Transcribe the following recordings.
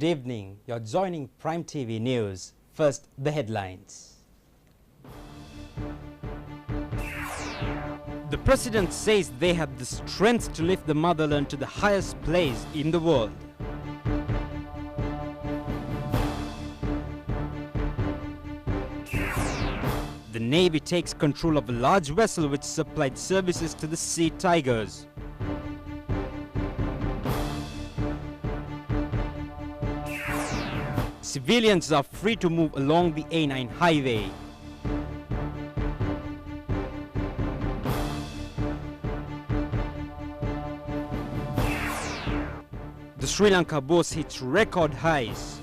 Good evening. You're joining Prime TV News. First, the headlines. The president says they have the strength to lift the motherland to the highest place in the world. The Navy takes control of a large vessel which supplied services to the Sea Tigers. Civilians are free to move along the A9 highway. The Sri Lanka bourse hits record highs.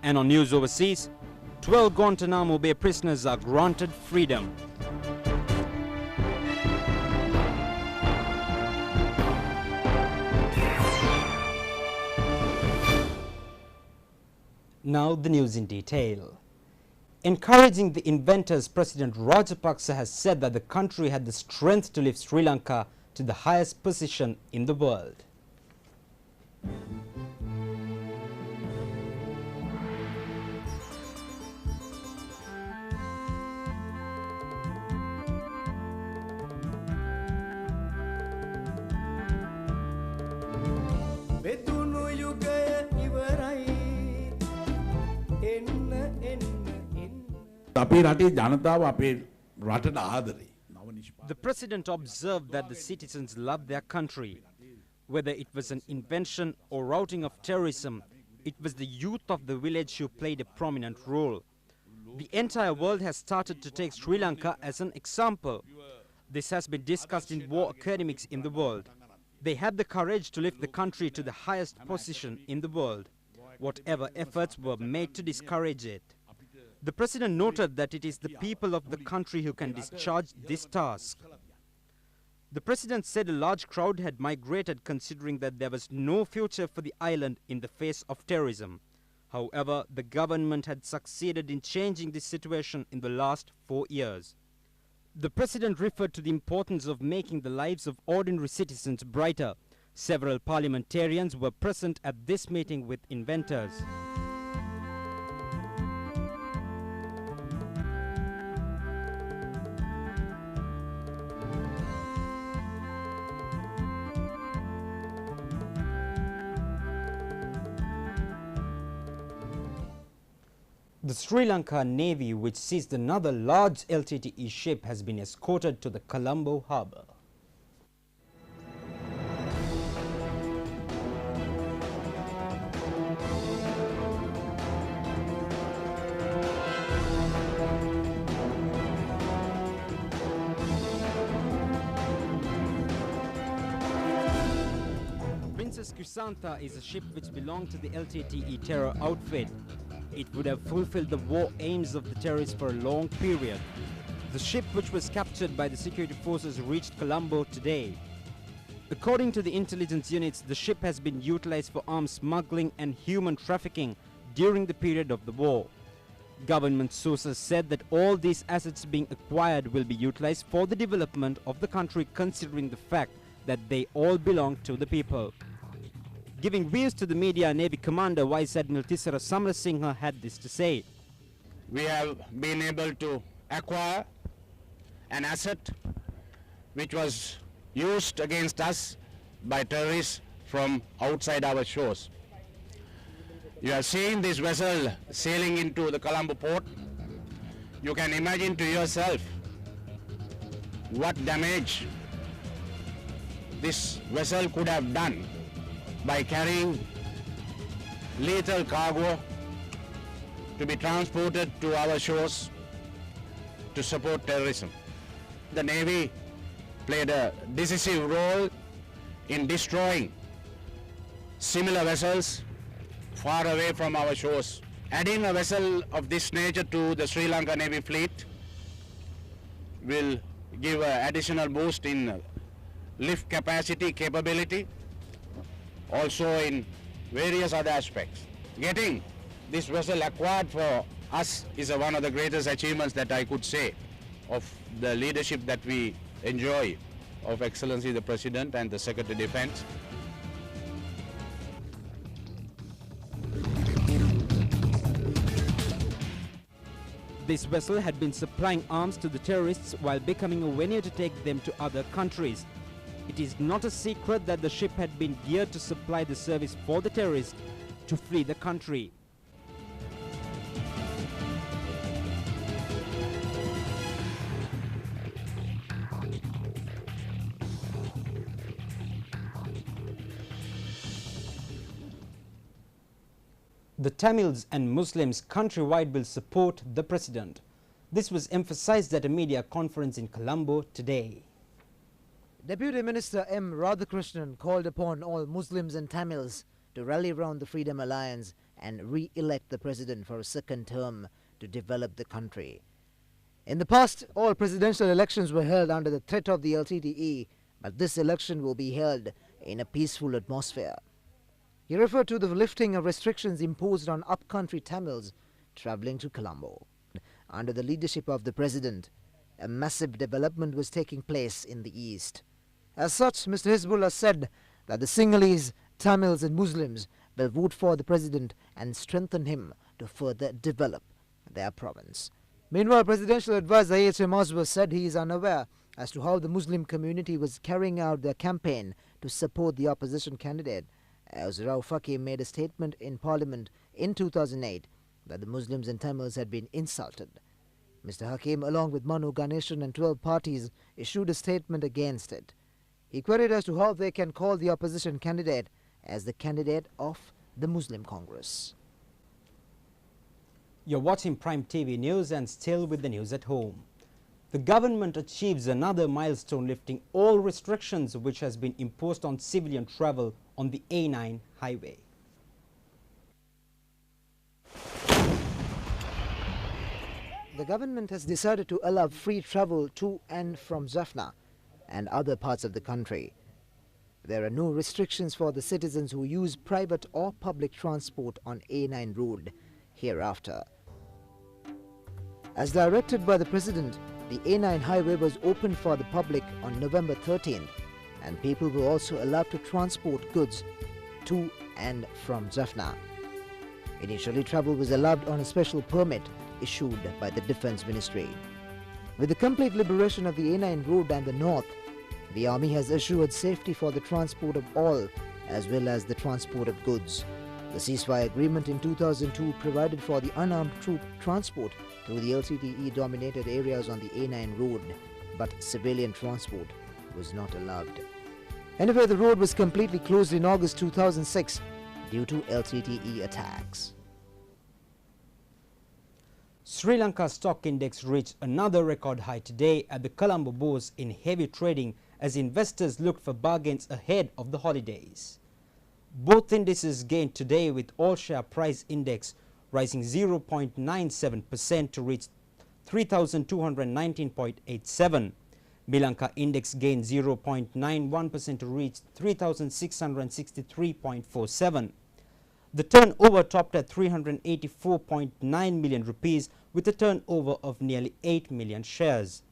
And on news overseas, 12 Guantanamo Bay prisoners are granted freedom. Now the news in detail. Encouraging the inventors, President Rajapaksa has said that the country had the strength to lift Sri Lanka to the highest position in the world. The president observed that the citizens love their country. Whether it was an invention or routing of terrorism, it was the youth of the village who played a prominent role. The entire world has started to take Sri Lanka as an example. This has been discussed in war academics in the world. They had the courage to lift the country to the highest position in the world, whatever efforts were made to discourage it. The president noted that it is the people of the country who can discharge this task. The president said a large crowd had migrated considering that there was no future for the island in the face of terrorism. However, the government had succeeded in changing this situation in the last 4 years. The president referred to the importance of making the lives of ordinary citizens brighter. Several parliamentarians were present at this meeting with inventors. The Sri Lanka Navy, which seized another large LTTE ship, has been escorted to the Colombo harbour. Princess Kusantha is a ship which belonged to the LTTE terror outfit. It would have fulfilled the war aims of the terrorists for a long period. The ship, which was captured by the security forces, reached Colombo today. According to the intelligence units, the ship has been utilized for arms smuggling and human trafficking during the period of the war. Government sources said that all these assets being acquired will be utilized for the development of the country, considering the fact that they all belong to the people. Giving views to the media, Navy Commander Vice Admiral Tisara Samarasinghe had this to say. We have been able to acquire an asset which was used against us by terrorists from outside our shores. You have seen this vessel sailing into the Colombo port. You can imagine to yourself what damage this vessel could have done by carrying lethal cargo to be transported to our shores to support terrorism. The Navy played a decisive role in destroying similar vessels far away from our shores. Adding a vessel of this nature to the Sri Lanka Navy fleet will give an additional boost in lift capacity, capability, also in various other aspects. Getting this vessel acquired for us is one of the greatest achievements that I could say. of the leadership that we enjoy of Excellency the President and the Secretary of Defense. This vessel had been supplying arms to the terrorists while becoming a venue to take them to other countries. It is not a secret that the ship had been geared to supply the service for the terrorists to flee the country. The Tamils and Muslims countrywide will support the president. This was emphasized at a media conference in Colombo today. Deputy Minister M. Radhakrishnan called upon all Muslims and Tamils to rally around the Freedom Alliance and re-elect the president for a second term to develop the country. In the past, all presidential elections were held under the threat of the LTTE, but this election will be held in a peaceful atmosphere. He referred to the lifting of restrictions imposed on upcountry Tamils travelling to Colombo. Under the leadership of the president, a massive development was taking place in the east. As such, Mr. Hizbullah said that the Sinhalese, Tamils and Muslims will vote for the president and strengthen him to further develop their province. Meanwhile, Presidential Advisor A.H.M. Aswar said he is unaware as to how the Muslim community was carrying out their campaign to support the opposition candidate, as Rauf Hakim made a statement in Parliament in 2008 that the Muslims and Tamils had been insulted. Mr. Hakim, along with Manu Ganeshan and 12 parties, issued a statement against it. He queried as to how they can call the opposition candidate as the candidate of the Muslim Congress. You're watching Prime TV News and still with the news at home. The government achieves another milestone, lifting all restrictions which has been imposed on civilian travel on the A9 highway. The government has decided to allow free travel to and from Jaffna and other parts of the country. There are no restrictions for the citizens who use private or public transport on A9 road hereafter. As directed by the President, the A9 highway was opened for the public on November 13th, and people were also allowed to transport goods to and from Jaffna. Initially, travel was allowed on a special permit issued by the Defence Ministry. With the complete liberation of the A9 road and the north, the Army has assured safety for the transport of all as well as the transport of goods. The ceasefire agreement in 2002 provided for the unarmed troop transport through the LTTE-dominated areas on the A9 road, but civilian transport was not allowed. Anyway, the road was completely closed in August 2006 due to LTTE attacks. Sri Lanka stock index reached another record high today at the Colombo Bourse in heavy trading as investors looked for bargains ahead of the holidays. Both indices gained today, with all-share price index rising 0.97% to reach 3,219.87. Milanka index gained 0.91% to reach 3,663.47. The turnover topped at 384.9 million rupees with a turnover of nearly 8 million shares.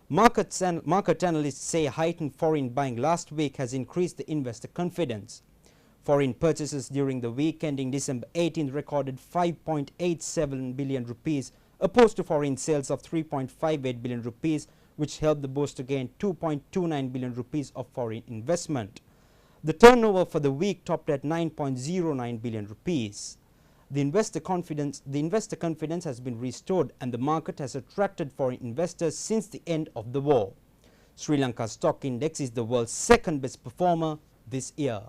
Market analysts say heightened foreign buying last week has increased the investor confidence. Foreign purchases during the week ending December 18th recorded 5.87 billion rupees opposed to foreign sales of 3.58 billion rupees, which helped the bourse to gain 2.29 billion rupees of foreign investment. The turnover for the week topped at 9.09 billion rupees. The investor confidence has been restored and the market has attracted foreign investors since the end of the war. Sri Lanka's stock index is the world's second best performer this year.